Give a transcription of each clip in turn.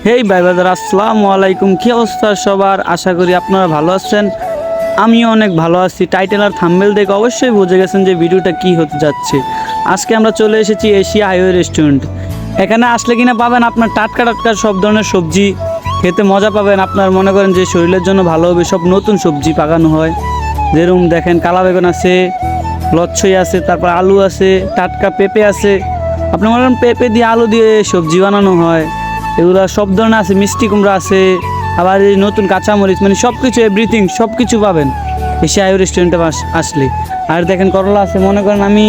হেই ভাই বাজার, আসসালামু আলাইকুম। কি অবস্থা সবার? আশা করি আপনারা ভালো আছেন। আমিও অনেক ভালো আছি। টাইটেল আর থাম্বনেল দেখে অবশ্যই বুঝে গেছেন যে ভিডিওটা কি হতে যাচ্ছে। আজকে আমরা চলে এসেছি এশিয়া হাইওয়ে রেস্টুরেন্ট। এখানে আসলে কিনা পাবেন আপনার টাটকা টাটকা সব ধরনের সবজি, খেতে মজা পাবেন। আপনার মনে করেন যে শরীরের জন্য ভালো হবে, সব নতুন সবজি পাকানো হয়। যেরকম দেখেন কালা বেগুন আছে, লচ্ছই আছে, তারপর আলু আছে, টাটকা পেঁপে আছে। আপনি মনে করেন পেঁপে দিয়ে আলু দিয়ে সবজি বানানো হয়। এগুলো সব ধরনের আছে, মিষ্টি কুমড়া আছে, আবার এই নতুন কাঁচামরিচ, মানে সব কিছু এভরিথিং সব কিছু পাবেন এশিয়া হাইওয়ে রেস্টুরেন্টে আসলে। আর দেখেন করলা আছে। মনে করেন আমি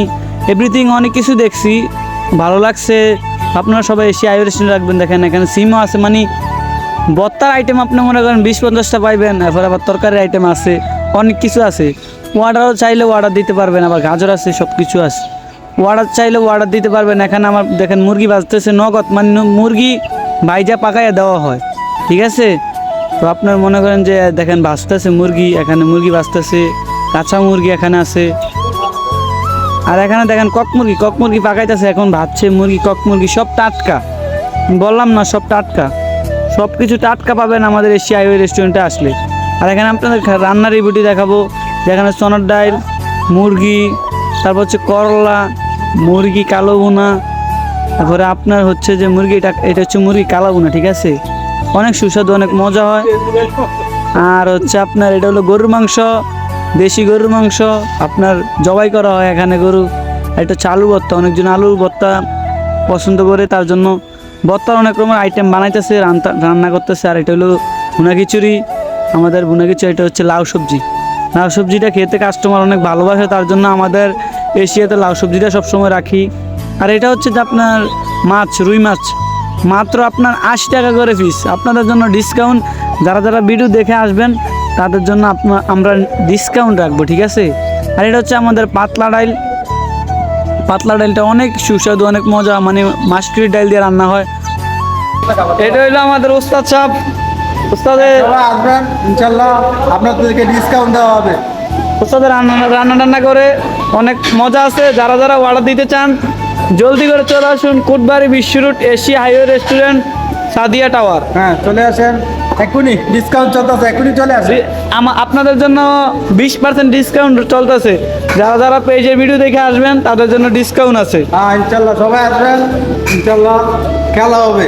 এভরিথিং অনেক কিছু দেখছি, ভালো লাগছে। আপনারা সবাই এশিয়া হাইওয়ে রেস্টুরেন্টে রাখবেন। দেখেন এখানে সিমও আছে, মানে ভর্তার আইটেম আপনি মনে করেন 20-50টা পাইবেন। এরপর আবার তরকারির আইটেম আছে, অনেক কিছু আছে। অর্ডারও চাইলে অর্ডার দিতে পারবেন, আবার গাজর আছে, সব কিছু আছে। অর্ডার চাইলে অর্ডার দিতে পারবেন। এখানে আমার দেখেন মুরগি ভাজতেছে নগদ, মানে মুরগি ভাইজা পাকাইয়া দেওয়া হয়, ঠিক আছে। তো আপনার মনে করেন যে দেখেন ভাজতেছে মুরগি, এখানে মুরগি ভাজতেছে, কাঁচা মুরগি এখানে আছে। আর এখানে দেখেন কক মুরগি পাকাইতেছে, এখন ভাজছে মুরগি, কক মুরগি সব টাটকা। বললাম না সব টাটকা, সব কিছু টাটকা পাবেন আমাদের এশিয়া হাইওয়ে রেস্টুরেন্টে আসলে। আর এখানে আপনাদের রান্নার রিভিউটি দেখাবো, যেখানে চনার ডাল, মুরগি, তারপর হচ্ছে করলা, মুরগি কালো ভুনা, তারপরে আপনার হচ্ছে যে এটা হচ্ছে মুরগি কালো ভুনা, ঠিক আছে। অনেক সুস্বাদু, অনেক মজা হয়। আর হচ্ছে আপনার এটা হলো গরুর মাংস, দেশি গরুর মাংস আপনার জবাই করা হয় এখানে গরু। এটা হচ্ছে আলু ভর্তা, অনেকজন আলুর ভর্তা পছন্দ করে, তার জন্য ভর্তার অনেক রকমের আইটেম বানাইতেছে, রান্না করতেছে। আর এটা হলো ভুনা খিচুড়ি, আমাদের ভুনা খিচুড়ি। এটা হচ্ছে লাউ সবজি। লাউ সবজিটা খেতে কাস্টমার অনেক ভালোবাসে, তার জন্য আমাদের এশিয়াতে লাউ সবজিটা সবসময় রাখি। আর এটা হচ্ছে যে আপনার মাছ, রুই মাছ, মাত্র আপনার 80 টাকা করে পিস। আপনাদের জন্য ডিসকাউন্ট, যারা যারা ভিডিও দেখে আসবেন তাদের জন্য আমরা ডিসকাউন্ট রাখবো, ঠিক আছে। আর এটা হচ্ছে আমাদের পাতলা ডালটা অনেক সুস্বাদু, অনেক মজা, মানে মাসকড়ির ডাল দিয়ে রান্না হয়। এটা হইলো আমাদের উস্তাদ সাহেব। উস্তাদের আসবেন ইনশাল্লাহ, আপনাদেরকে ডিসকাউন্ট দেওয়া হবে। উস্তাদের রান্না করে অনেক মজা আছে। যারা যারা অর্ডার দিতে চান জলদি করে চলে আসুন কোটবাড়ি বিশ্ব road, Asia highway restaurant, Sadia tower. হ্যাঁ, চলে আসেন, এখনই ডিসকাউন্ট চলতেছে, এখনই চলে আসেন। আপনাদের জন্য 20% ডিসকাউন্ট চলতেছে। যারা যারা পেজের ভিডিও দেখে আসবেন তাদের জন্য ডিসকাউন্ট আছে। হ্যাঁ ইনশাল্লাহ, সবাই আসবেন, ইনশাল্লাহ খেলা হবে।